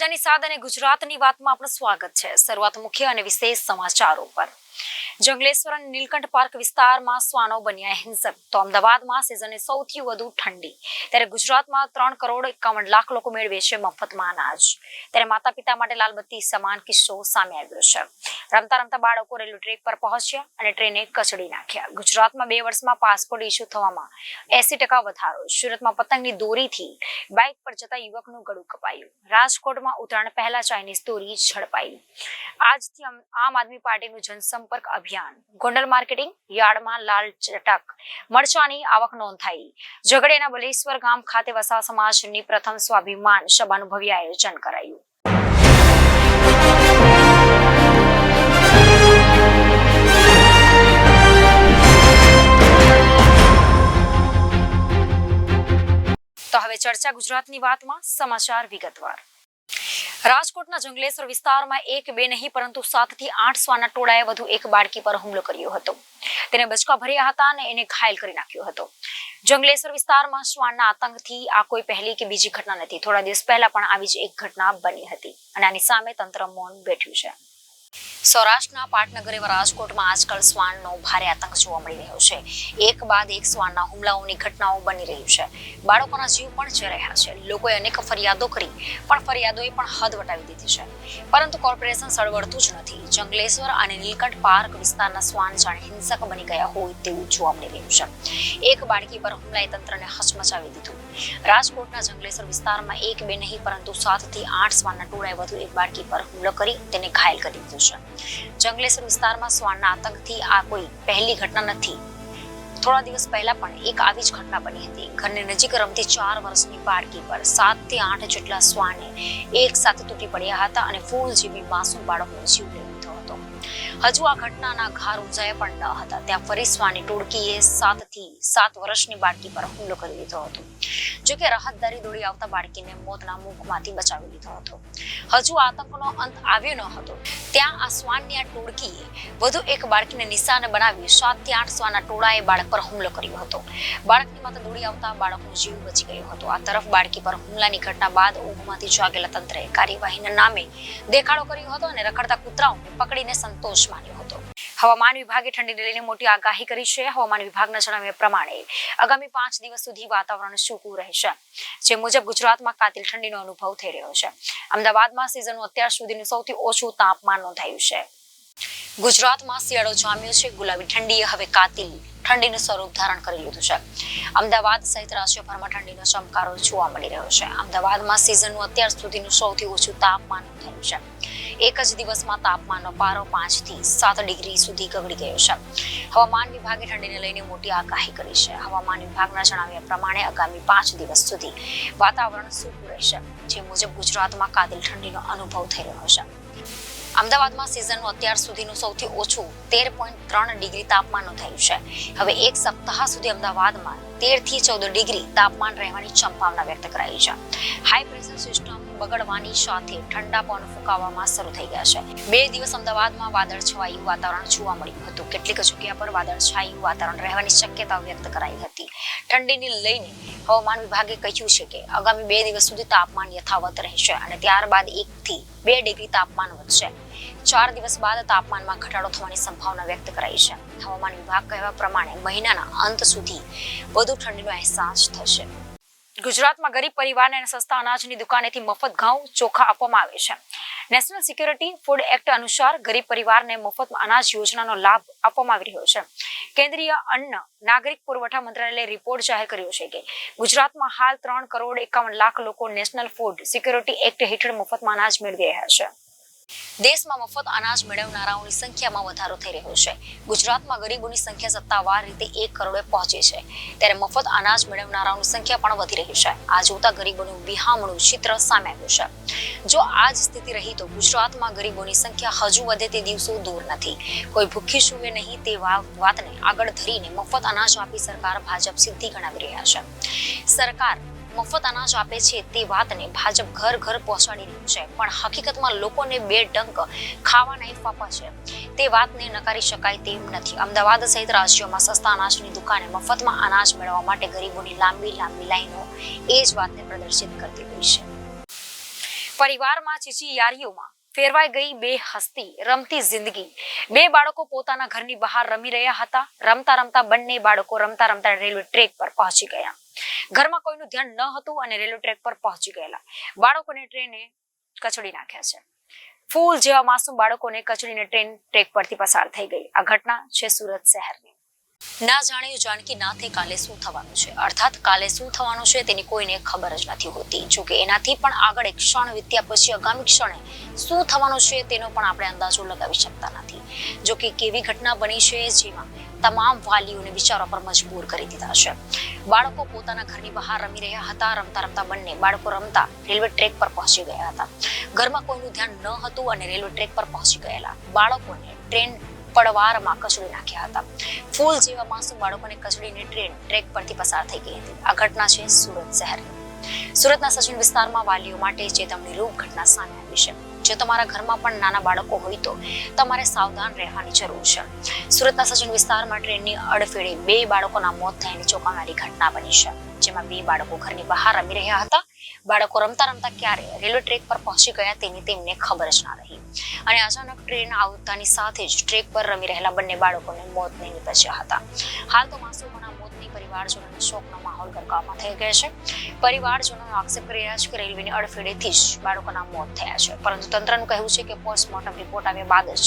મજાની સાદ અને ગુજરાતની વાતમાં આપનું સ્વાગત છે। શરૂઆત મુખ્ય અને વિશેષ સમાચારો પર। જંગલેશ્વર અને નીલકંઠ પાર્ક વિસ્તારમાં શ્વાનો બન્યા હિંસક। તો અમદાવાદમાં સિઝનની સૌથી વધુ ઠંડી, ત્યારે ગુજરાતમાં 3,51,00,000 લોકો મેળવે છે મફતમાં અનાજ। ત્યારે માતા પિતા માટે લાલબત્તી સમાન કિસ્સો સામે આવ્યો છે। રમતા રમતા બાળકો રેલવે ટ્રેક પર પહોંચ્યા અને ટ્રેને કચડી નાખ્યા। ગુજરાતમાં 2 વર્ષમાં પાસપોર્ટ ઇસ્યુ થવામાં 80% વધારો। સુરતમાં પતંગની દોરીથી બાઇક પર જતા યુવકનું ગળું કપાયું। રાજકોટમાં ઉત્તરાયણ પહેલા ચાઇનીઝ દોરી ઝડપાઈ। આજથી આમ આદમી પાર્ટીનું જનસંપર્ક અભિયાન। ગોંડલ માર્કેટિંગ યાર્ડમાં લાલ ચટક મરચાની આવક નોંધાઈ। ઝઘડિયાના બલેશ્વર ગામ ખાતે વસા સમાજની પ્રથમ સ્વાભિમાન સભાનું ભવ્ય આયોજન કરાયું। તો હવે ચર્ચા ગુજરાતની વાતમાં સમાચાર વિગતવાર। રાજકોટના જંગલેશ્વર વિસ્તારમાં 1 2 નહીં પરંતુ 7 થી 8 શ્વાનના ટોળાએ વધુ એક બાળકી પર હુમલો કર્યો હતો। તેને બચકા ભર્યા હતા અને એને ઘાયલ કરી નાખ્યો હતો। જંગલેશ્વર વિસ્તારમાં શ્વાનના આતંકથી આ કોઈ પહેલી કે બીજી ઘટના નથી। થોડા દિવસ પહેલા પણ આવી જ એક ઘટના બની હતી અને આની સામે તંત્ર મૌન બેઠું છે। સૌરાષ્ટ્રના પાટનગર એવા રાજકોટમાં આજકાલ શ્વાનનો ભારે આતંક જોવા મળી રહ્યો છે। એક બાદ એક શ્વાનના હુમલાઓની ઘટનાઓ બની રહી છે। બાળકોના જીવ પણ જઈ રહ્યા છે। લોકોએ અનેક ફરિયાદો કરી પણ ફરિયાદોએ પણ હદ વટાવી દીધી છે, પરંતુ કોર્પોરેશન સળવળતું જ નથી। જંગલેશ્વર અને નીલકંઠ પાર્ક વિસ્તારના શ્વાન જાણે હિંસક બની ગયા હોય તેવું જોવા મળી રહ્યું છે। એક બાળકી પર હુમલાએ તંત્રને હચમચાવી દીધું। રાજકોટના જંગલેશ્વર વિસ્તારમાં 1 2 નહીં પરંતુ 7 થી 8 શ્વાનના ટોળાએ વધુ એક બાળકી પર હુમલો કરી તેને ઘાયલ કરી દીધું છે। જંગલેશ્વર વિસ્તારમાં શ્વાનના આતંકથી આ કોઈ પહેલી ઘટના નથી। થોડા દિવસ પહેલા પણ એક આવી જ ઘટના બની હતી। ઘરની નજીક રમતી 4 વર્ષની બાળકી પર 7 થી 8 જેટલા શ્વાને એક સાથે તૂટી પડ્યા હતા અને ફૂલ જેવી માસૂમ બાળકનો જીવ લઈ લીધો હતો। હજુ આ ઘટનાના ઘાર ઊંચાયા પણ ન હતા ત્યાં ફરી શ્વાની ટોળકીએ 7 થી 7 વર્ષની બાળકી પર હુમલો કરી દીધો હતો। જોકે રાહતદારી દોડી આવતા બાળકીને મોતના મુખમાંથી બચાવી લીધો હતો। હજુ આતંકનો અંત આવ્યો ન હતો ત્યાં આ શ્વાનની આ ટોળકીએ વધુ એક બાળકીને નિશાને બનાવી 7 થી 8 શ્વાનના ટોળાએ બાળક પર હુમલો કર્યો હતો। બાળકની માતા દોડી આવતા બાળકનો જીવ બચી ગયો હતો। આ તરફ બાળકી પર હુમલાની ઘટના બાદ ઊંઘમાંથી જાગેલા તંત્રએ કાર્યવાહીના નામે દેખાડો કર્યો હતો અને રખડતા કૂતરાઓને પકડીને સંતોષ માન્યો હતો। હવામાન વિભાગે ઠંડીને લઈને મોટી આગાહી કરી છે। હવામાન વિભાગના જણાવ્યા પ્રમાણે આગામી 5 દિવસ સુધી વાતાવરણ સૂકું રહેશે, જે મુજબ ગુજરાતમાં કાતિલ ઠંડીનો અનુભવ થઈ રહ્યો છે। અમદાવાદમાં સિઝનનું અત્યાર સુધીનું સૌથી ઓછું તાપમાન નોંધાયું છે। ગુજરાતમાં શિયાળો જામ્યો છે। ગુલાબી ઠંડીએ હવે કાતિલ ઠંડીનું સ્વરૂપ ધારણ કરી લીધું છે। અમદાવાદ સહિત રાજ્યભરમાં ઠંડીનો ચમકારો જોવા મળી રહ્યો છે। અમદાવાદમાં સિઝનનું અત્યાર સુધીનું સૌથી ઓછું તાપમાન નોંધાયું છે। એક જ દિવસમાં તાપમાનનો પારો 5 થી 7 ડિગ્રી સુધી ગગડી ગયો છે। હવામાન વિભાગે ઠંડીને લઈને મોટી આગાહી કરી છે। હવામાન વિભાગના જણાવ્યા પ્રમાણે આગામી 5 દિવસ સુધી વાતાવરણ સૂકું રહેશે, જે મુજબ ગુજરાતમાં કાતિલ ઠંડીનો અનુભવ થઈ રહ્યો છે। અમદાવાદમાં સિઝનનું અત્યાર સુધીનું સૌથી ઓછું 13.3 ડિગ્રી તાપમાન નોંધાયું છે। હવે એક સપ્તાહ સુધી અમદાવાદમાં 13 થી 14 ડિગ્રી તાપમાન રહેવાની સંભાવના વ્યક્ત કરાઈ છે। હાઈ પ્રેશર સિસ્ટમ બગડવાની સાથે ઠંડા પવન ફૂંકાવામાં શરૂ થઈ ગયા છે। 2 દિવસ અમદાવાદમાં વાદળછાયું વાતાવરણ જોવા મળ્યું હતું। કેટલીક જગ્યા પર વાદળછાયું વાતાવરણ રહેવાની શક્યતા વ્યક્ત કરાઈ હતી। ઠંડીને લઈને હવામાન વિભાગે કહ્યું છે કે આગામી 2 દિવસ સુધી તાપમાન યથાવત રહેશે અને ત્યારબાદ 1 થી 2 ડિગ્રી તાપમાન વધશે। 4 દિવસ બાદ તાપમાનમાં ઘટાડો થવાની સંભાવના વ્યક્ત કરાઈ છે। હવામાન વિભાગ કહેવા પ્રમાણે મહિનાના અંત સુધી વધુ ઠંડીનો અહેસાસ થશે। ગુજરાતમાં ગરીબ પરિવારને સસ્તા અનાજની દુકાનેથી મફત ઘઉં ચોખા આપવામાં આવે છે। નેશનલ સિક્યોરિટી ફૂડ એક્ટ અનુસાર ગરીબ પરિવારને મફત અનાજ યોજનાનો લાભ આપવામાં આવી રહ્યો છે। કેન્દ્રીય અન્ન નાગરિક પુરવઠા મંત્રાલયે રિપોર્ટ જાહેર કર્યો છે કે ગુજરાતમાં હાલ 3,51,00,000 લોકો નેશનલ ફૂડ સિક્યોરિટી એક્ટ હેઠળ મફતમાં અનાજ મેળવી રહ્યા છે। દેશમાં મફત અનાજ મેળવનારાઓની સંખ્યામાં વધારો થઈ રહ્યો છે। ગુજરાતમાં ગરીબોની સંખ્યા સત્તાવાર રીતે 1 કરોડે પહોંચી છે, ત્યારે મફત અનાજ મેળવનારાઓની સંખ્યા પણ વધી રહી છે। આ જોતા ગરીબોનું વિહામણું ચિત્ર સામે આવ્યું છે। જો આ જ સ્થિતિ રહી તો ગુજરાતમાં ગરીબોની સંખ્યા હજુ વધે તે દિવસો દૂર નથી। કોઈ ભૂખી સૂવે નહીં તે વાતને આગળ ધરીને મફત અનાજ આપી સરકાર ભાજપ સિદ્ધિ ગણાવી રહ્યા છે। સરકાર મફત અનાજ આપે છે તે વાતને ભાજપ ઘર ઘર પહોંચાડી રહ્યું છે, પણ હકીકતમાં લોકોને 2 ટંક ખાવાના ફાફા છે તે વાતને નકારી શકાય તેમ નથી। અમદાવાદ સહિત રાજ્યોમાં સસ્તા અનાજની દુકાને મફતમાં અનાજ મેળવવા માટે ગરીબોની લાંબી લાંબી લાઈનો એ જ વાતને પ્રદર્શિત કરતી હોય છે। પરિવારમાં ચીચિયારીઓમાં ફેરવાઈ ગઈ બે હસ્તી રમતી જિંદગી. બે બાળકો પોતાના ઘરની બહાર રમી રહ્યા હતા. રમતા રમતા બંને બાળકો રમતા રમતા રેલવે ટ્રેક પર પહોંચી ગયા. ઘરમાં કોઈનું ધ્યાન ન હતું અને રેલવે ટ્રેક પર પહોંચી ગયેલા બાળકોને ટ્રેને કચડી નાખ્યા છે. ફૂલ જેવા માસૂમ બાળકોને કચડીને ટ્રેન ટ્રેક પરથી પસાર થઈ ગઈ. આ ઘટના છે સુરત શહેરની. ના જાણે જાનકી નાથે કાલે શું થવાનું છે, અર્થાત કાલે શું થવાનું છે તેની કોઈને ખબર જ નથી હોતી. જોકે એનાથી પણ આગળ એક ક્ષણ વીત્યા પછી આગામી ક્ષણે શું થવાનું છે તેનો પણ આપણે અંદાજો લગાવી શકતા નથી. જોકે કેવી ઘટના બની છે જેમાં તમામ વાલીઓને વિચારવા પર મજબૂર કરી દીધા છે. બાળકો પોતાના ઘરની બહાર રમી રહ્યા હતા. રમતા રમતા બંને બાળકો રમતા રેલવે ટ્રેક પર પહોંચી ગયા હતા. ઘરમાં કોઈનું ધ્યાન ન હતું અને રેલવે ટ્રેક પર પહોંચી ગયેલા બાળકોને ટ્રેન પડવારમાં કચડી નાખ્યા હતા. ફૂલ જેવા માસૂમ બાળકોને કચડીને ટ્રેન ટ્રેક પરથી પસાર થઈ ગઈ હતી. આ ઘટના છે સુરત શહેરની. સુરતના સચિન વિસ્તારમાં વાલીઓ માટે ચેતવણી રૂપ ઘટના સામે આવી છે. જો તમારા ઘરમાં પણ નાના બાળકો હોય તો તમારે સાવધાન રહેવાની જરૂર છે. સુરતના સચિન વિસ્તારમાં ટ્રેનની અડફેટે બે બાળકોના મોત થયાની ચોંકાવનારી ઘટના બની છે. જેમાં બે બાળકો ઘરની બહાર રમી રહ્યા હતા. બાળકો રમતા રમતા ક્યારે રેલવે ટ્રેક પર પહોંચી ગયા તેની તેમને ખબર જ ના રહી અને અચાનક ટ્રેન આવતાની સાથે જ ટ્રેક પર રમી રહેલા બંને બાળકોને મોતને નીપજ્યા હતા. હાલ તો માસૂમોના મોતની પરિવારજનોને શોકનો માહોલ ગરકાવમાં થઈ ગયો છે. પરિવારજનો આક્ષેપ કરી રહ્યા છે કે રેલવેની અડફેટેથી જ બાળકોના મોત થયા છે, પરંતુ તંત્રનું કહેવું છે કે પોસ્ટમોર્ટમ રિપોર્ટ આવ્યા બાદ જ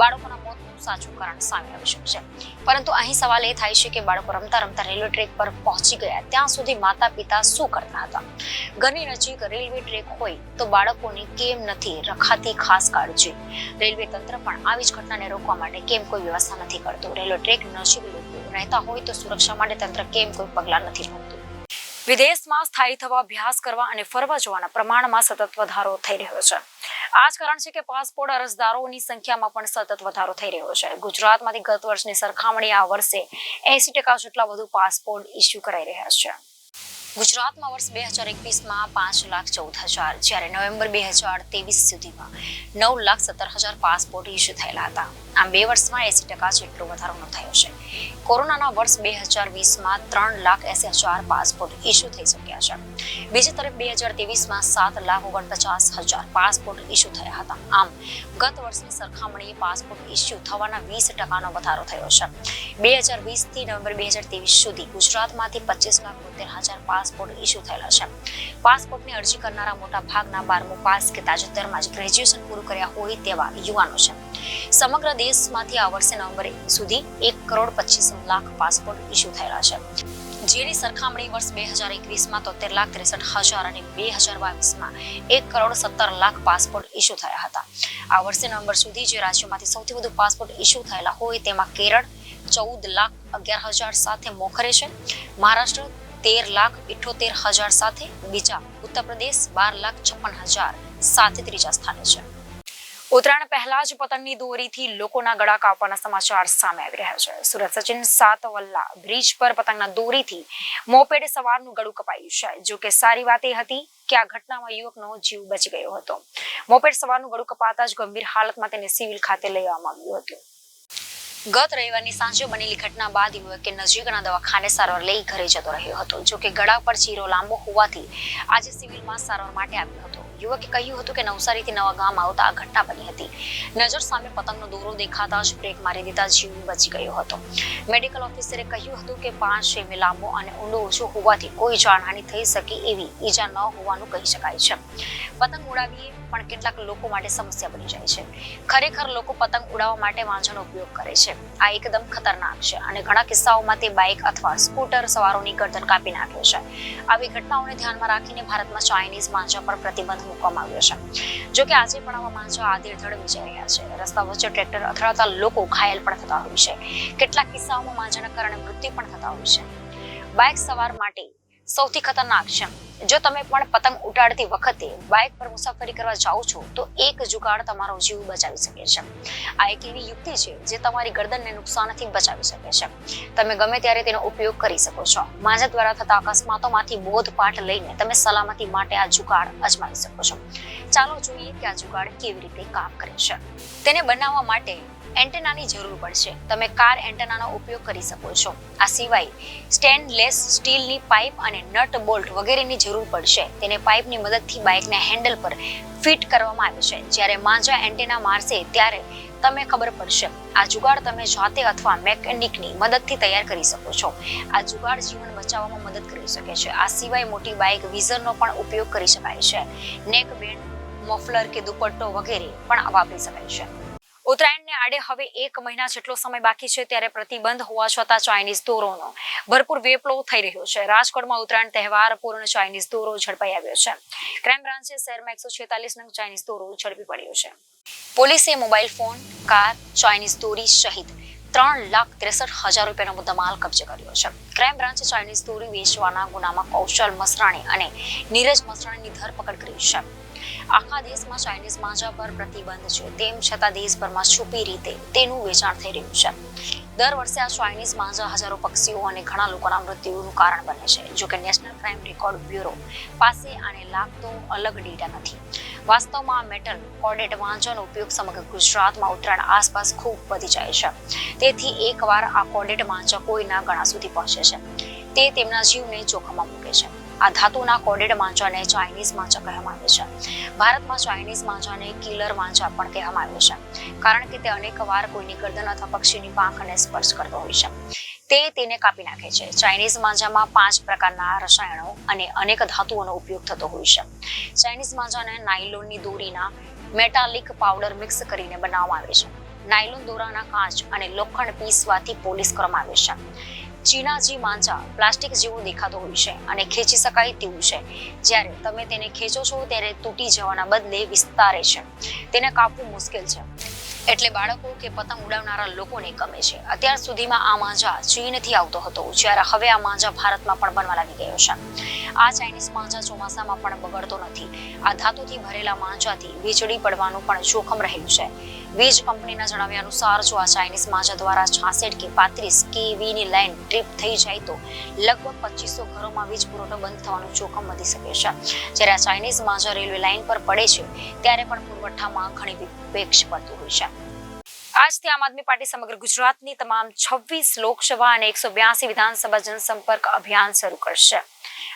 બાળકોના મોતનું સાચું કારણ સામે આવી શકશે. પરંતુ અહીં સવાલ એ થાય છે કે બાળકો રમતા રમતા રેલવે ટ્રેક પર પહોંચી ગયા ત્યાં સુધી માતા પિતા શું કરતા હતા? ઘરની નજીક રેલવે ટ્રેક હોય તો બાળકોની કેમ નથી રખાતી ખાસ કાળજી? રેલવે તંત્ર પણ આવી જ ઘટનાને રોકવા માટે કેમ કોઈ વ્યવસ્થા નથી કરતું? રેલવે ટ્રેક નજીક લોકો રહેતા હોય તો સુરક્ષા માટે તંત્ર કેમ કોઈ પગલાં નથી લેતું? વિદેશમાં સ્થાયી થવા, અભ્યાસ કરવા અને ફરવા જવાના પ્રમાણમાં સતત વધારો થઈ રહ્યો છે. આ જ કારણ છે કે પાસપોર્ટ અરજદારોની સંખ્યામાં પણ સતત વધારો થઈ રહ્યો છે. ગુજરાતમાંથી ગત વર્ષની સરખામણીએ આ વર્ષે 80% જેટલા વધુ પાસપોર્ટ ઇસ્યુ કરાઈ રહ્યા છે. ગુજરાતમાં વર્ષ 2021માં 5,14,000 જ્યારે નવેમ્બર 2023 સુધીમાં 9,17,000 પાસપોર્ટ ઇસ્યુ થયેલા હતા. આમ 2 વર્ષમાં 80% જેટલો વધારો નોંધાયો છે. કોરોનાના વર્ષ 2020માં 3,80,000 પાસપોર્ટ ઇસ્યુ થઈ શક્યા છે. બીજી તરફ 2023માં 7,49,000 પાસપોર્ટ ઇસ્યુ થયા હતા. આમ ગત વર્ષની સરખામણીએ પાસપોર્ટ ઇસ્યુ થવાના 20% વધારો થયો છે. 2020 થી નવેમ્બર 2023 સુધી ગુજરાતમાંથી 25,72,000 પાસપોર્ટ ઇસ્યુ થયેલા છે. પાસપોર્ટની અરજી કરનારા મોટા ભાગના 12મું પાસ કે તાજેતરમાં જ ગ્રેજ્યુએશન પૂરું કર્યા હોય તેવા યુવાનો છે. સમગ્ર દેશમાંથી આ વર્ષે નવેમ્બર સુધી 1,25,00,000 પાસપોર્ટ ઇસ્યુ થયેલા છે, જેની સરખામણી વર્ષ 2021માં 73,63,000 અને 2022માં 1,17,00,000 પાસપોર્ટ ઇસ્યુ થયા હતા. આ વર્ષે નવેમ્બર સુધી જે રાજ્યોમાંથી સૌથી વધુ પાસપોર્ટ ઇસ્યુ થયેલા હોય તેમાં કેરળ 14,11,000 સાથે મોખરે છે, મહારાષ્ટ્ર 13,78,000 સાથે બીજા, ઉત્તર પ્રદેશ 12,56,000 સાથે ત્રીજા સ્થાને છે. ઉત્તરાયણ પહેલા જ પતંગની દોરીથી લોકોના ગળા કાપવાના સમાચાર સામે આવી રહ્યા છે. સુરત સચિન સાતવલ્લા બ્રિજ પર પતંગના દોરીથી મોપેડ સવારનું ગળું કપાયું છે. જો કે સારી વાત એ હતી કે આ ઘટનામાં યુવકનો જીવ બચી ગયો હતો. મોપેડ સવારનું ગળું કપાતા જ ગંભીર હાલતમાં તેને સિવિલ ખાતે લઈ આવવામાં આવ્યું હતું. ગત રવિવારની સાંજે બનેલી ઘટના બાદ યુવકે નજીકના દવાખાને સારવાર લઈ ઘરે જતો રહ્યો હતો. જો કે ગળા પર ચીરો લાંબો હોવાથી આજે સિવિલમાં સારવાર માટે આવ્યો હતો. યુવકે કહ્યું હતું કે નવસારીથી નવા ગામ આવતા આ ઘટના બની હતી. નજર સામે પતંગનો દોરો દેખાતા જ બ્રેક મારી દેતા જીવ બચી ગયો હતો. મેડિકલ ઓફિસરે કહ્યું હતું કે 5 સેમી લાંબો અને ઊંડો ઓછો હોવાથી કોઈ જાનહાનિ થઈ શકે એવી ઈજા ન હોવાનું કહી શકાય છે. પતંગ ઉડાવીએ પણ કેટલાક લોકો માટે સમસ્યા બની જાય છે. ખરેખર લોકો પતંગ ઉડાવવા માટે વાંઝનો ઉપયોગ કરે છે. આ એકદમ ખતરનાક છે અને ઘણા કિસ્સાઓમાં તે બાઇક અથવા સ્કૂટર સવારોની ગરદન કાપી નાખે છે. આવી ઘટનાઓને ધ્યાનમાં રાખીને ભારતમાં ચાઇનીઝ માંજા પર પ્રતિબંધ મૂકવામાં આવ્યો છે. જો કે આજે પણ આવા માંજા આધેડધડ વિચારી રહ્યા છે. રસ્તા વચ્ચે ટ્રેક્ટર અથડાતા લોકો ઘાયલ પણ થતા હોય છે. કેટલાક કિસ્સાઓમાં માંજાના કારણે મૃત્યુ પણ થતા હોય છે. બાઇક સવાર માટે સૌથી ખતરનાક છે. જો તમે પણ પતંગ ઉડાડતી વખતે બાઇક પર મુસાફરી કરવા જાઓ છો તો એક જુગાડ તમારો જીવ બચાવી શકે છે. આ એક એવી યુક્તિ છે જે તમારી ગરદનને નુકસાનથી બચાવી શકે છે. તમે ગમે ત્યારે તેનો ઉપયોગ કરી શકો છો. માંજા દ્વારા થતા અકસ્માતોમાંથી બોધપાઠ લઈને તમે સલામતી માટે આ જુગાડ અજમાવી શકો છો. ચાલો જોઈએ કે આ જુગાડ કેવી રીતે કામ કરે છે. તેને બનાવવા માટે એન્ટેનાની જરૂર પડશે. તમે કાર એન્ટેનાનો ઉપયોગ કરી શકો છો. આ સિવાય સ્ટેનલેસ સ્ટીલની પાઇપ અને નટ બોલ્ટ વગેરેની જરૂર પડશે. તેને પાઇપની મદદથી બાઇકના હેન્ડલ પર ફિટ કરવામાં આવ્યો છે. જ્યારે માંજા એન્ટેના મારશે ત્યારે તમે ખબર પડશે. આ જુગાડ તમે જાતે અથવા મેકેનિકની મદદથી તૈયાર કરી શકો છો. આ જુગાડ જીવન બચાવવામાં મદદ કરી શકે છે. આ સિવાય મોટી બાઇક વિઝરનો પણ ઉપયોગ કરી શકાય છે. નેક બેન્ડ, મફલર કે દુપટ્ટો વગેરે પણ વાપરી શકાય છે. ઉત્તરાયણને આડે હવે 1 મહિના જેટલો સમય બાકી છે ત્યારે પ્રતિબંધ હોવા છતાં ચાઇનીઝ દોરોનો ભરપૂર વેપલો થઈ રહ્યો છે. રાજકોટમાં ઉત્તરાયણ તહેવાર પૂર્ણ ચાઇનીઝ દોરો ઝડપાઈ આવ્યો છે. ક્રાઇમ બ્રાન્ચે શહેરમાં 146 નંગ ચાઇનીઝ દોરો ઝડપી પડ્યો છે. પોલીસે મોબાઈલ ફોન, કાર, ચાઇનીઝ દોરી સહિત 3,63,000 રૂપિયાનો મુદ્દામાલ કબજે કર્યો છે. ક્રાઇમ બ્રાન્ચે ચાઇનીઝ દોરી વેચવાના ગુનામાં કૌશલ મસરાણી અને નીરજ મસરાણીની ધરપકડ કરી છે. આખા દેશમાં ચાઇનીઝ માંજા પર પ્રતિબંધ છે, તેમ છતાં દેશભરમાં છુપી રીતે તેનું વેચાણ થઈ રહ્યું છે. દર વર્ષે આ ચાઇનીઝ માંજા હજારો પક્ષીઓ અને ઘણા લોકોના મૃત્યુનું કારણ બને છે. જોકે નેશનલ ક્રાઇમ રેકોર્ડ બ્યુરો પાસે આને લાગતો અલગ ડેટા નથી. વાસ્તવમાં મેટલ કોડેડ માંજાનો ઉપયોગ સમગ્ર ગુજરાતમાં ઉત્તરાયણ આસપાસ ખૂબ વધી જાય છે. તેથી એકવાર આ કોડેડ માંજા કોઈના ગળા સુધી પહોંચે છે, તે તેમના જીવને જોખમમાં મૂકે છે. આ ધાતુના કોડેડ માંજાને ચાઇનીઝ માંજા કહેવામાં આવે છે. ભારતમાં ચાઇનીઝ માંજાને કિલર માંજા પણ કહેવામાં આવે છે, કારણ કે તે અનેકવાર કોઈની ગરદન અથવા પક્ષીની પાંખને સ્પર્શ કરતો હોય છે. તે તેને કાપી નાખે છે. ચાઇનીઝ માંજામાં 5 પ્રકારના રસાયણો અને અનેક ધાતુઓનો ઉપયોગ થતો હોય છે. ચાઇનીઝ માંજાને નાયલોનની દોરીના મેટાલિક પાવડર મિક્સ કરીને બનાવવામાં આવે છે. નાયલોન દોરાના કાચ અને લોખંડ પીસવાથી પોલિશ કરવામાં આવે છે. ચીનાજી માંજા પ્લાસ્ટિક જેવો દેખાતો હોય છે અને ખેંચી શકાય તેવું છે. જ્યારે તમે તેને ખેંચો છો ત્યારે તૂટી જવાના બદલે વિસ્તારે છે. તેને કાપવું મુશ્કેલ છે, એટલે બાળકો કે પતંગ ઉડાવનારા લોકોને ગમે છે. અત્યાર સુધીમાં આ માંજા ચીનથી આવતો હતો, જ્યારે હવે આ માંજા ભારતમાં પણ બનવા લાગી ગયો છે. આ ચાઇનીઝ માંજા ચોમાસામાં પણ બગડતો નથી. આ ધાતુથી ભરેલા માંજાથી વીજળી પડવાનું પણ જોખમ રહેલું છે. વીજ કંપનીના જણાવ્યા અનુસાર જો આ ચાઇનીઝ માંજા દ્વારા 66 કે 35 kVની લાઇન ટ્રીપ થઈ જાય તો લગભગ 2500 ઘરોમાં વીજ પુરવઠો બંધ થવાનું જોખમ વધી શકે છે. જ્યારે આ ચાઇનીઝ માંજા રેલવે લાઇન પર પડે છે ત્યારે પણ પુરવઠામાં ઘણી વિક્ષેપ પડતું હોય છે. આજથી આમ આદમી પાર્ટી સમગ્ર ગુજરાતની તમામ 26 લોકસભા અને 182 વિધાનસભા જનસંપર્ક અભિયાન શરૂ કરશે.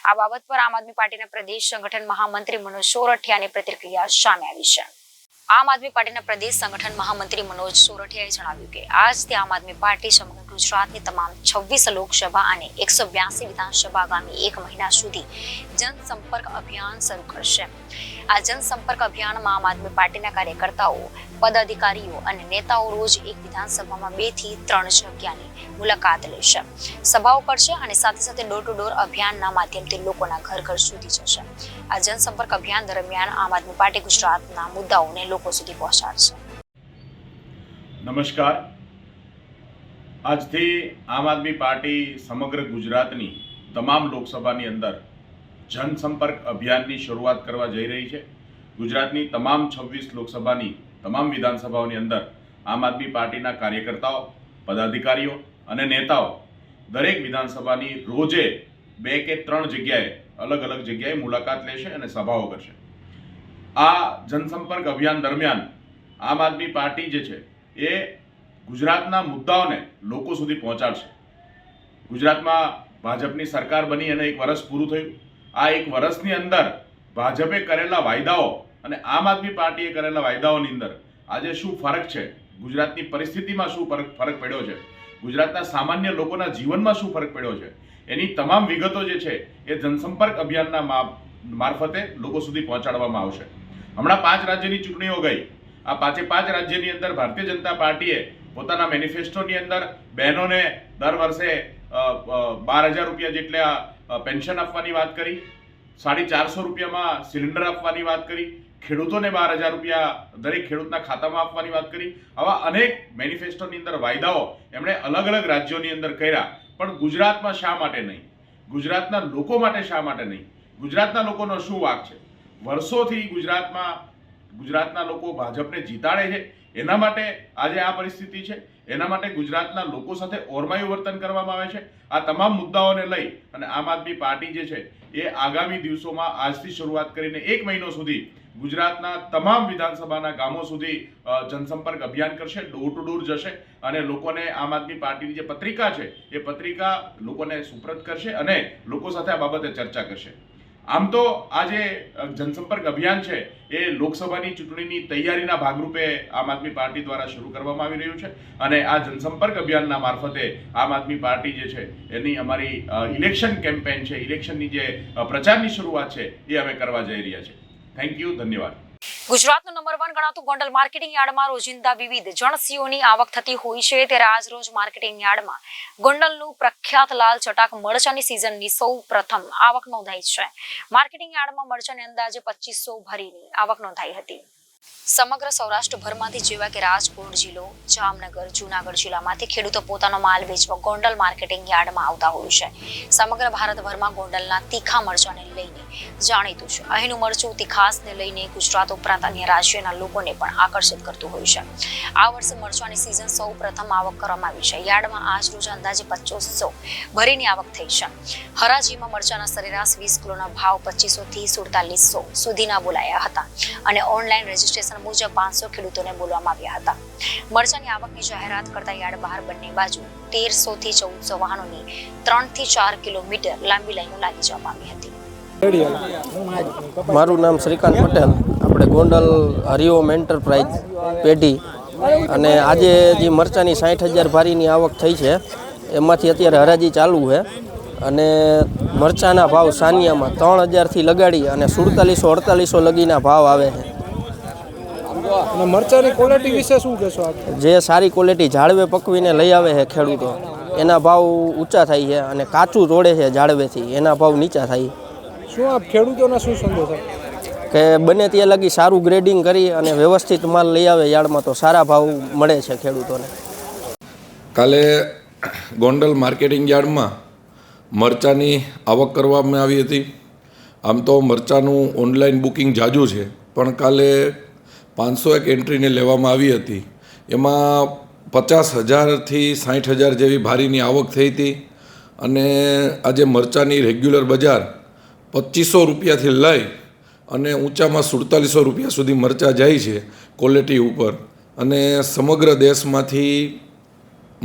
આ બાબત પર આમ આદમી પાર્ટીના પ્રદેશ સંગઠન મહામંત્રી મનોજ સોરઠિયાની પ્રતિક્રિયા સામે આવી છે. આમ આદમી પાર્ટીના પ્રદેશ સંગઠન મહામંત્રી મનોજ સોરઠિયાએ જણાવ્યું કે આજથી આમ આદમી પાર્ટી સમગ્ર ગુજરાતની તમામ 26 લોકસભા અને 182 વિધાનસભા આગામી 1 મહિના સુધી જનસંપર્ક અભિયાન શરૂ કરશે. આ જનસંપર્ક અભિયાનમાં આમ આદમી પાર્ટીના કાર્યકર્તાઓ, પદાધિકારીઓ અને નેતાઓ રોજ એક વિધાનસભામાં 2 થી 3 જગ્યાની મુલાકાત લેશે, સભાઓ કરશે અને સાથે સાથે ડોર ટુ ડોર અભિયાનના માધ્યમથી લોકોના ઘર ઘર સુધી જશે. આ જનસંપર્ક અભિયાન દરમિયાન આમ આદમી પાર્ટી ગુજરાતના મુદ્દાઓને લોકો સુધી પહોંચાડશે. નમસ્કાર. આજથી આમ આદમી પાર્ટી સમગ્ર ગુજરાતની તમામ લોકસભાની અંદર જનસંપર્ક અભિયાનની શરૂઆત કરવા જઈ રહી છે. ગુજરાતની તમામ 26 લોકસભાની તમામ વિધાનસભાઓની અંદર આમ આદમી પાર્ટીના કાર્યકર્તાઓ, પદાધિકારીઓ અને નેતાઓ દરેક વિધાનસભાની રોજે 2 કે 3 જગ્યાએ અલગ અલગ જગ્યાએ મુલાકાત લેશે અને સભાઓ કરશે. આ જનસંપર્ક અભિયાન દરમિયાન આમ આદમી પાર્ટી જે છે એ ગુજરાતના મુદ્દાઓને લોકો સુધી પહોંચાડશે. ગુજરાતમાં ભાજપની સરકાર બની અને 1 વર્ષ પૂરું થયું. આ 1 વર્ષની અંદર ભાજપે કરેલા વાયદાઓ અને આમ આદમી પાર્ટીએ કરેલા વાયદાઓની અંદર આજે શું ફરક છે, ગુજરાતની પરિસ્થિતિમાં શું ફરક પડ્યો છે, ગુજરાતના સામાન્ય લોકોના જીવનમાં શું ફરક પડ્યો છે, એની તમામ વિગતો જે છે એ જનસંપર્ક અભિયાનના મારફતે લોકો સુધી પહોંચાડવામાં આવશે. હમણાં 5 રાજ્યની ચૂંટણીઓ ગઈ. આ 5 રાજ્યની અંદર ભારતીય જનતા પાર્ટીએ પોતાના મેનિફેસ્ટોની અંદર બહેનોને દર વર્ષે 12,000 રૂપિયા જેટલા પેન્શન આપવાની વાત કરી, 450 રૂપિયામાં સિલિન્ડર આપવાની વાત કરી, ખેડૂતોને 12,000 રૂપિયા દરેક ખેડૂતના ખાતામાં આપવાની વાત કરી. આવા અનેક મેનિફેસ્ટોની અંદર વાયદાઓ એમણે અલગ અલગ રાજ્યોની અંદર કર્યા. પણ ગુજરાતમાં શા માટે નહીં? ગુજરાતના લોકો માટે શા માટે નહીં? ગુજરાતના લોકોનો શું વાંક છે? વર્ષોથી ગુજરાતના લોકો ભાજપને જીતાડે છે, એના માટે આજે આ પરિસ્થિતિ છે. એના માટે ગુજરાતના લોકો સાથે ઓરમાયું વર્તન કરવામાં આવે છે. આ તમામ મુદ્દાઓને લઈ અને આમ આદમી પાર્ટી જે છે એ આગામી દિવસોમાં આજથી શરૂઆત કરીને 1 મહિનો સુધી ગુજરાતના તમામ વિધાનસભાના ગામો સુધી જનસંપર્ક અભિયાન કરશે, ડોર ટુ ડોર જશે અને લોકોને આમ આદમી પાર્ટીની જે પત્રિકા છે એ પત્રિકા લોકોને સુપ્રત કરશે અને લોકો સાથે આ બાબતે ચર્ચા કરશે. આમ તો આ જે જનસંપર્ક અભિયાન છે એ લોકસભાની ચૂંટણીની તૈયારીના ભાગરૂપે આમ આદમી પાર્ટી દ્વારા શરૂ કરવામાં આવી રહ્યું છે અને આ જનસંપર્ક અભિયાનના મારફતે આમ આદમી પાર્ટી જે છે એની અમારી ઇલેક્શન કેમ્પેન છે, ઇલેક્શનની જે પ્રચારની શરૂઆત છે એ અમે કરવા જઈ રહ્યા છે. થેન્ક યુ, ધન્યવાદ. ગુજરાતનું નંબર 1 ગણાતું ગોંડલ માર્કેટિંગ યાર્ડમાં રોજિંદા વિવિધ જણસીઓની આવક થતી હોય છે, ત્યારે આજ રોજ માર્કેટિંગ યાર્ડમાં ગોંડલનું પ્રખ્યાત લાલ ચટાક મરચાની સિઝનની સૌ પ્રથમ આવક નોંધાઈ છે. માર્કેટિંગ યાર્ડમાં મરચાની અંદાજે 2500 ભરીની આવક નોંધાઈ હતી. સમગ્ર સૌરાષ્ટ્રભરમાંથી જેવા કે રાજકોટ જિલ્લો, જામનગર, જૂનાગઢ જિલ્લામાંથી ખેડૂતો પોતાનો માલ વેચવા ગોંડલ માર્કેટિંગ યાર્ડમાં આવતા હોય છે. સમગ્ર ભારતભરમાં ગોંડલના તીખા મરચાને લઈને જાણીતું છે. અહીંનું મરચું તીખાસને લઈને ગુજરાત ઉપરાંત અન્ય રાજ્યોના લોકોને પણ આકર્ષિત કરતું હોય છે. આ વર્ષે મરચાની સિઝન સૌ પ્રથમ આવક કરવામાં આવી છે. યાર્ડમાં આજ રોજ અંદાજે 2500 ભરીની આવક થઈ છે. હરાજીમાં મરચાના સરેરાશ 20 કિલોના ભાવ 2500 થી 4700 સુધીના બોલાયા હતા અને ઓનલાઈન રજીસ્ટ્રેશન મુજબ 500 ખેડૂતોને બોલવામાં આવ્યા હતા. મરચાની આવકની જાહેરાત કરતા યાર્ડ બહાર બંને બાજુ 1300 થી 1400 વાહનોની 3 થી 4 કિલોમીટર લાંબી લાઈનો લાગી જવા પામી હતી. મારું નામ શ્રીકાંત પટેલ, આપણે ગોંડલ હરિઓમ એન્ટરપ્રાઇઝ પેઢી, અને આજે જે મરચાની 60,000 ભારીની આવક થઈ છે એમાંથી અત્યારે હરાજી ચાલુ છે અને મરચાના ભાવ સાનિયામાં 3,000થી લગાડી અને 4700-4800 લગીના ભાવ આવે છે. અને મરચાની ક્વોલિટી વિશે શું કહેશો આપ? જે સારી ક્વોલિટી ઝાડવે પકવીને લઈ આવે છે ખેડૂતો, એના ભાવ ઊંચા થાય છે અને કાચું તોડે છે ઝાડવેથી, એના ભાવ નીચા થાય. શું આપ ખેડૂતોના શું સંદેશ કે બને ત્યાં લગી સારું ગ્રેડિંગ કરી અને વ્યવસ્થિત માલ લઈ આવે યાર્ડમાં તો સારા ભાવ મળે છે ખેડૂતોને. કાલે ગોંડલ માર્કેટિંગ યાર્ડમાં મરચાની આવક કરવામાં આવી હતી. આમ તો મરચાનું ઓનલાઈન બુકિંગ જાજુ છે, પણ કાલે 501 એન્ટ્રીને લેવામાં આવી હતી. એમાં 50,000થી 60,000 જેવી ભારીની આવક થઈ હતી અને આજે મરચાની રેગ્યુલર બજાર 2500 રૂપિયાથી લઈ અને ઊંચામાં 4700 રૂપિયા સુધી મરચાં જાય છે ક્વોલિટી ઉપર. અને સમગ્ર દેશમાંથી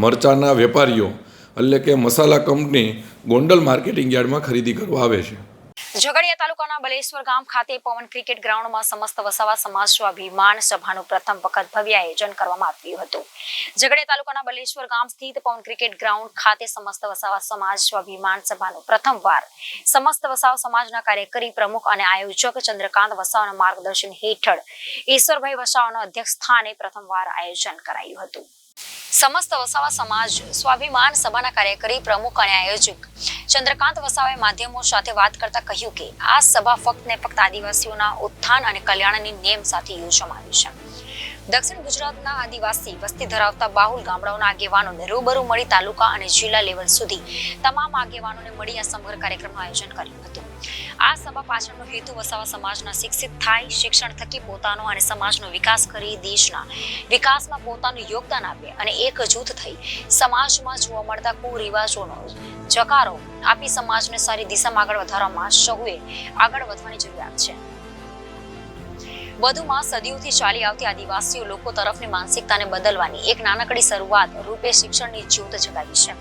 મરચાંના વેપારીઓ એટલે કે મસાલા કંપની ગોંડલ માર્કેટિંગ યાર્ડમાં ખરીદી કરવા આવે છે. ઝઘડિયા તાલુકાના બલેશ્વર ગામ ખાતે પવન ક્રિકેટ ગ્રાઉન્ડમાં સમસ્ત વસાવા સમાજ સ્વાભિમાન સભાનું પ્રથમ વખત ભવ્ય આયોજન કરવામાં આવ્યું હતું. ઝઘડિયા તાલુકાના બલેશ્વર ગામ સ્થિત પવન ક્રિકેટ ગ્રાઉન્ડ ખાતે સમસ્ત વસાવા સમાજ સ્વાભિમાન સભાનું પ્રથમવાર સમસ્ત વસાવા સમાજના કાર્યકારી પ્રમુખ અને આયોજક ચંદ્રકાંત વસાવાના માર્ગદર્શન હેઠળ ઈશ્વરભાઈ વસાવાના અધ્યક્ષ સ્થાને પ્રથમવાર આયોજન કરાયું હતું. સમસ્ત વસાવા સમાજ સ્વાભિમાન સભાના કાર્યકારી પ્રમુખ અને આયોજક ચંદ્રકાંત વસાવાએ માધ્યમો સાથે વાત કરતા કહ્યું કે આ સભા ફક્ત ને ફક્ત આદિવાસીઓના ઉત્થાન અને કલ્યાણની નેમ સાથે યોજવામાં આવી છે. દક્ષિણ ગુજરાતના આદિવાસી વસ્તી ધરાવતા બાહુલ ગામડાઓના આગેવાનોને રૂબરૂ મળી તાલુકા અને જિલ્લા લેવલ સુધી તમામ આગેવાનોને મળી આ સમગ્ર કાર્યક્રમનું આયોજન કર્યું હતું. આ સભા પાછળનો હેતુ વસાવા સમાજના શિક્ષિત થાય, શિક્ષણ થકી પોતાનો અને સમાજનો વિકાસ કરી દેશના વિકાસમાં પોતાનું યોગદાન આપે અને એક જૂથ થઈ સમાજમાં જોવા મળતા કુરિવાજોનો જકારો આપી સમાજને સારી દિશામાં આગળ વધારવામાં સૌએ આગળ વધવાની જરૂરિયાત છે. વધુમાં સદીઓથી ચાલી આવતી આદિવાસીઓ લોકો તરફની માનસિકતાને બદલવાની એક નાનકડી શરૂઆત રૂપે શિક્ષણની જ્યોત જગાવી છે.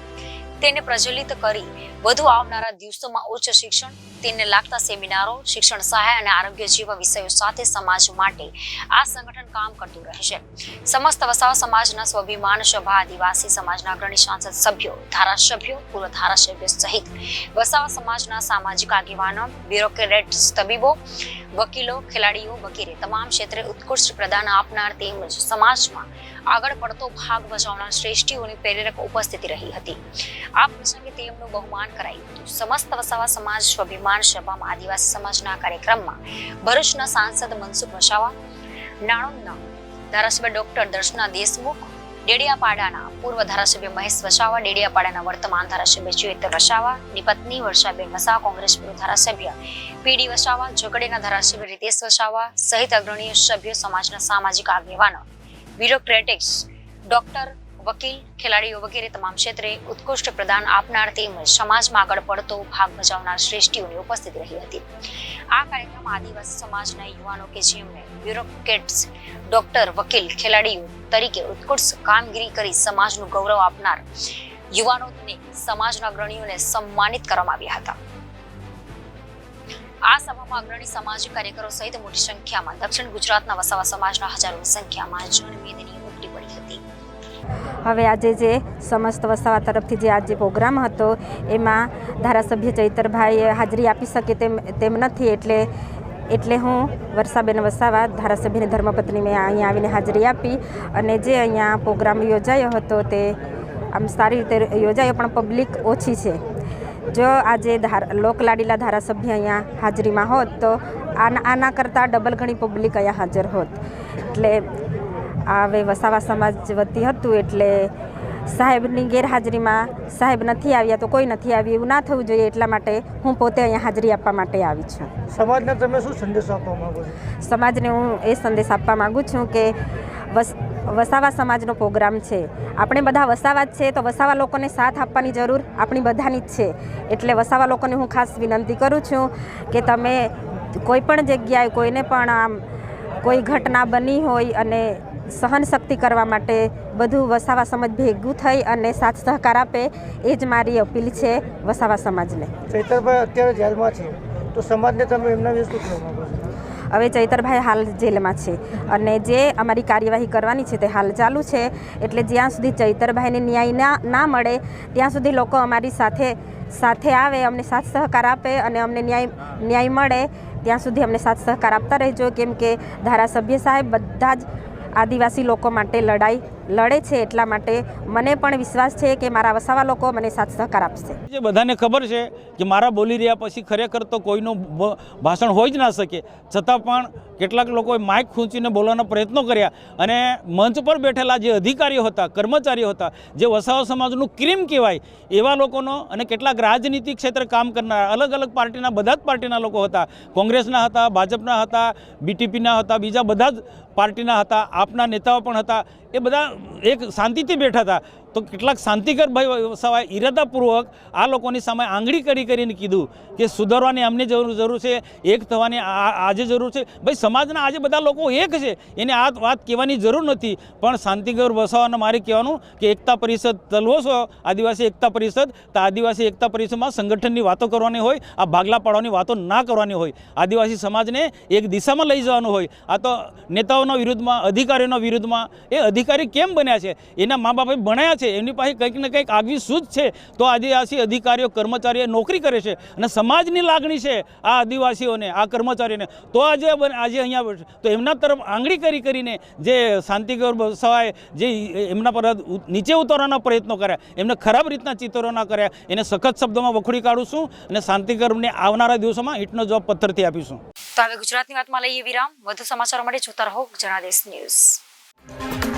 તેને પ્રજ્વલિત કરી વધુ આવનારા દિવસોમાં ઉચ્ચ શિક્ષણ, તેને લાગતા સેમિનારો, શિક્ષણ સહાય અને આરોગ્ય જેવા વિષયો સાથે સમાજ માટે આ સંગઠન કામ કરતું રહેશે. સમસ્ત વસાવા સમાજના સ્વાભિમાન સભા આદિવાસી સમાજના અગ્રણી સાંસદ સભ્યો, ધારાસભ્યો, પૂર્વ ધારાસભ્યો સહિત વસાવા સમાજના સામાજિક આગેવાનો, બ્યુરોક્રેટ્સ, તબીબો, વકીલો, ખેલાડીઓ વગેરે તમામ ક્ષેત્રે ઉત્કૃષ્ટ પ્રદાન આપનાર તેમજ સમાજમાં આગળ પડતો ભાગ ભજવનાર શ્રેષ્ઠીઓની પ્રેરક ઉપસ્થિતિ રહી હતી. આ પ્રસંગે તેમનું બહુમાન કરાયું હતું. સમસ્ત વસાવા સમાજ સ્વાભિમાન સભામાં આદિવાસી સમાજના કાર્યક્રમમાં ભરૂચના સાંસદ મનસુખ વસાવા, નાણંદના ધારાસભ્ય ડોક્ટર દર્શના દેશમુખ, ડેડિયાપાડાના પૂર્વ ધારાસભ્ય મહેશ વસાવા, ડેડિયાપાડાના વર્તમાન ધારાસભ્ય ચેતર વસાવા, ની પત્ની વર્ષાબેન વસાવા, કોંગ્રેસ પૂર્વ ધારાસભ્ય પીડી વસાવા, ઝઘડિયાના ધારાસભ્ય રીતેશ વસાવા સહિત અગ્રણીય સભ્યો, સમાજના સામાજિક આગેવાનો, બ્યુરોક્રેટિક્સ, ડોક્ટર, વકીલ, ખેલાડીઓ વગેરે તમામ ક્ષેત્રે ઉત્કૃષ્ટ પ્રદાન આપનાર તેમજ સમાજમાં આગળ પડતો ભાગ ભજવનાર શ્રેષ્ઠીઓની ઉપસ્થિત રહી હતી. આ કાર્યક્રમમાં આદિવાસી સમાજના યુવાનો કે જેમણે બ્યુરોક્રેટ્સ, ડોક્ટર, વકીલ, ખેલાડીઓ તરીકે ઉત્કૃષ્ટ કામગીરી કરી સમાજનું ગૌરવ આપનાર યુવાનોને સમાજના અગ્રણીઓને સન્માનિત કરવામાં આવ્યા હતા. આ સભામાં અગ્રણી સામાજિક કાર્યકરો સહિત મોટી સંખ્યામાં દક્ષિણ ગુજરાતના વસાવા સમાજના હજારોની સંખ્યામાં જનમેદની ઉમટી પડી હતી. હવે આજે જે સમસ્ત વસાવા તરફથી જે આજે પ્રોગ્રામ હતો એમાં ધારાસભ્ય ચૈતરભાઈએ હાજરી આપી શકે તેમ નથી, એટલે હું વર્ષાબેન વસાવા ધારાસભ્યની ધર્મપત્ની મેં અહીંયા આવીને હાજરી આપી અને જે અહીંયા પ્રોગ્રામ યોજાયો હતો તે આમ સારી રીતે યોજાયો, પણ પબ્લિક ઓછી છે. જો આજે લોકલાડીલા ધારાસભ્ય અહીંયા હાજરીમાં હોત તો આના કરતાં ડબલ ઘણી પબ્લિક અહીંયા હાજર હોત. એટલે હવે વસાવા સમાજ વતી હતું એટલે સાહેબની ગેરહાજરીમાં સાહેબ નથી આવ્યા તો કોઈ નથી આવ્યું એવું ના થવું જોઈએ, એટલા માટે હું પોતે અહીંયા હાજરી આપવા માટે આવી છું. સમાજને તમે શું સંદેશ આપવા માંગો છો? સમાજને હું એ સંદેશ આપવા માગું છું કે વસાવા સમાજનો પ્રોગ્રામ છે, આપણે બધા વસાવા જ છે, તો વસાવા લોકોને સાથ આપવાની જરૂર આપણી બધાની જ છે. એટલે વસાવા લોકોને હું ખાસ વિનંતી કરું છું કે તમે કોઈ પણ જગ્યાએ કોઈને પણ આમ કોઈ ઘટના બની હોય અને સહન શક્તિ કરવા માટે બધું વસાવા સમાજ ભેગું થઈ અને સાથ સહકાર આપે, એ જ મારી અપીલ છે વસાવા સમાજને. ચૈતરભાઈ અત્યારે જેલમાં છે તો સમાજને તમે એમના વિશે શું કહેવા માંગો છો? હવે ચૈતરભાઈ હાલ જેલમાં છે અને જે અમારી કાર્યવાહી કરવાની છે તે હાલ ચાલુ છે. એટલે જ્યાં સુધી ચૈતરભાઈને ન્યાય ના મળે ત્યાં સુધી લોકો અમારી સાથે આવે, અમને સાથ સહકાર આપે અને અમને ન્યાય મળે ત્યાં સુધી અમને સાથ સહકાર આપતા રહેજો. કેમ કે ધારાસભ્ય સાહેબ બધા જ આદિવાસી લોકો માટે લડાઈ લડે છે, એટલા માટે મને પણ વિશ્વાસ છે કે મારા વસાવા લોકો મને સાથ સહકાર આપશે. જે બધાને ખબર છે કે મારા બોલી રહ્યા પછી ખરેખર તો કોઈનું ભાષણ હોઈ જ ના શકે, છતાં પણ કેટલાક લોકોએ માઇક ખૂંચીને બોલવાના પ્રયત્નો કર્યા અને મંચ પર બેઠેલા જે અધિકારીઓ હતા, કર્મચારીઓ હતા, જે વસાવા સમાજનું ક્રીમ કહેવાય એવા લોકોનો અને કેટલાક રાજનીતિક ક્ષેત્રે કામ કરનારા અલગ અલગ પાર્ટીના બધા જ પાર્ટીના લોકો હતા, કોંગ્રેસના હતા, ભાજપના હતા, બીટીપીના હતા, બીજા બધા જ પાર્ટીના હતા, આપના નેતાઓ પણ હતા. એ બધા એક શાંતિથી બેઠા હતા. તો કેટલાક શાંતિકર ભાઈ વસાવાએ ઈરાદાપૂર્વક આ લોકોની સામે આંગળી કરીને કીધું કે સુધારવાની અમને જરૂર છે, એક થવાની આજે જરૂર છે. ભાઈ સમાજના આજે બધા લોકો એક છે, એને આ વાત કહેવાની જરૂર નથી, પણ શાંતિકર વસાવાને મારે કહેવાનું કે એકતા પરિષદ તલવો છો, આદિવાસી એકતા પરિષદ, તો આદિવાસી એકતા પરિષદમાં સંગઠનની વાતો કરવાની હોય, આ ભાગલા પાડવાની વાતો ના કરવાની હોય. આદિવાસી સમાજને એક દિશામાં લઈ જવાનું હોય. આ તો નેતાઓના વિરુદ્ધમાં, અધિકારીઓના વિરુદ્ધમાં, એ અધિકારી કેમ બન્યા છે, એના મા બાપે ભણાયા છે, એમની પાસે કંઈક ને કંઈક આગવી સૂઝ છે, તો આદિવાસી અધિકારીઓ કર્મચારીઓ નોકરી કરે છે અને સમાજની લાગણી છે આ આદિવાસીઓને, આ કર્મચારીઓને, તો આજે અહીંયા તો એમના તરફ આંગળી કરીને જે શાંતિકર વસાવાએ જે એમના પર નીચે ઉતારવાના પ્રયત્નો કર્યા, એમને ખરાબ રીતના ચિત્રોના કર્યા, એને સખત શબ્દોમાં વખોડી કાઢું છું અને શાંતિકરને આવનારા દિવસોમાં ઈંટનો જવાબ પથ્થરથી આપીશું. તો હવે ગુજરાતની વાતમાં લઈએ વિરામ. વધુ સમાચારો માટે જોતા રહો જનાદેશ ન્યૂઝ.